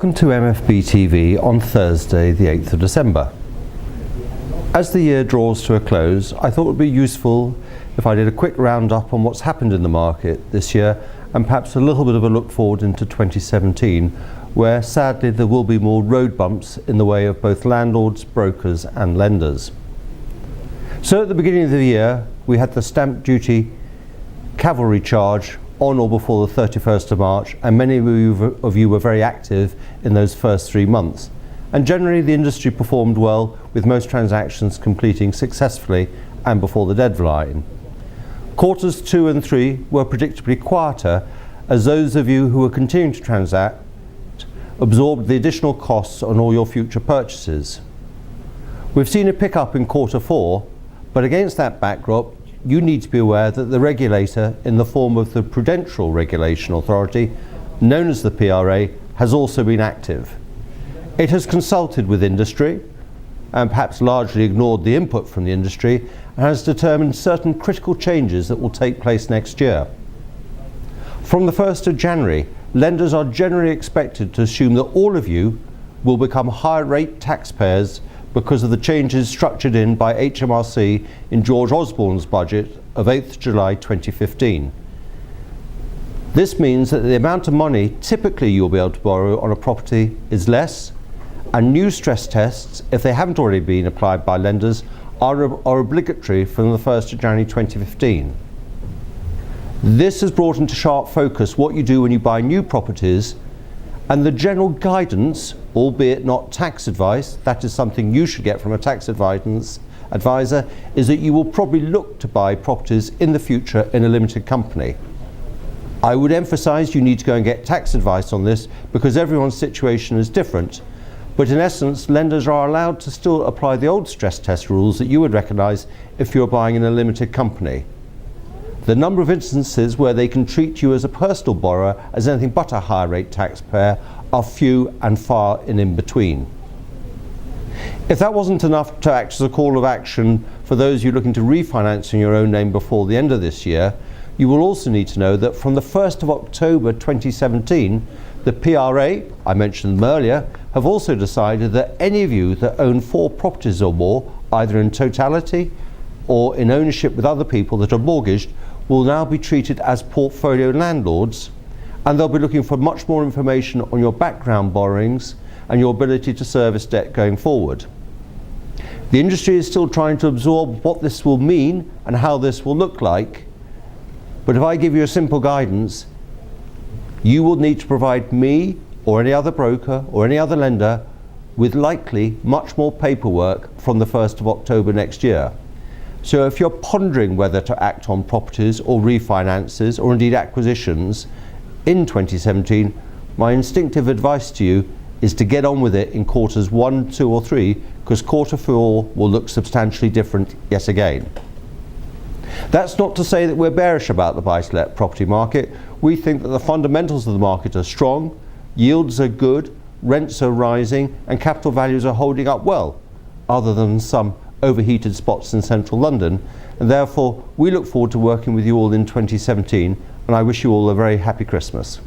Welcome to MFB TV on Thursday the 8th of December. As the year draws to a close, I thought it would be useful if I did a quick roundup on what's happened in the market this year and perhaps a little bit of a look forward into 2017, where sadly there will be more road bumps in the way of both landlords, brokers and lenders. So at the beginning of the year we had the stamp duty cavalry charge on or before the 31st of March, and many of you were very active in those first 3 months. And generally the industry performed well, with most transactions completing successfully and before the deadline. Quarters 2 and 3 were predictably quieter, as those of you who were continuing to transact absorbed the additional costs on all your future purchases. We've seen a pickup in quarter 4, but against that backdrop you need to be aware that the regulator, in the form of the Prudential Regulation Authority, known as the PRA, has also been active. It has consulted with industry and perhaps largely ignored the input from the industry, and has determined certain critical changes that will take place next year. From the 1st of January, lenders are generally expected to assume that all of you will become higher rate taxpayers because of the changes structured in by HMRC in George Osborne's budget of 8th July 2015. This means that the amount of money typically you'll be able to borrow on a property is less, and new stress tests, if they haven't already been applied by lenders, are obligatory from the 1st of January 2015. This has brought into sharp focus what you do when you buy new properties, and the general guidance, albeit not tax advice, that is something you should get from a tax advisor, is that you will probably look to buy properties in the future in a limited company. I would emphasize you need to go and get tax advice on this, because everyone's situation is different, but in essence lenders are allowed to still apply the old stress test rules that you would recognize if you're buying in a limited company. The number of instances where they can treat you as a personal borrower as anything but a higher rate taxpayer are few and far and in between. If that wasn't enough to act as a call of action for those of you looking to refinance in your own name before the end of this year, you will also need to know that from the 1st of October 2017, the PRA, I mentioned them earlier, have also decided that any of you that own 4 properties or more, either in totality or in ownership with other people that are mortgaged, will now be treated as portfolio landlords, and they'll be looking for much more information on your background borrowings and your ability to service debt going forward. The industry is still trying to absorb what this will mean and how this will look like, but if I give you a simple guidance, you will need to provide me or any other broker or any other lender with likely much more paperwork from the 1st of October next year. So if you're pondering whether to act on properties or refinances or indeed acquisitions in 2017, my instinctive advice to you is to get on with it in quarters 1, 2 or 3, because quarter 4 will look substantially different yet again. That's not to say that we're bearish about the buy-to-let property market. We think that the fundamentals of the market are strong, yields are good, rents are rising and capital values are holding up well, other than some overheated spots in central London, and therefore we look forward to working with you all in 2017, and I wish you all a very happy Christmas.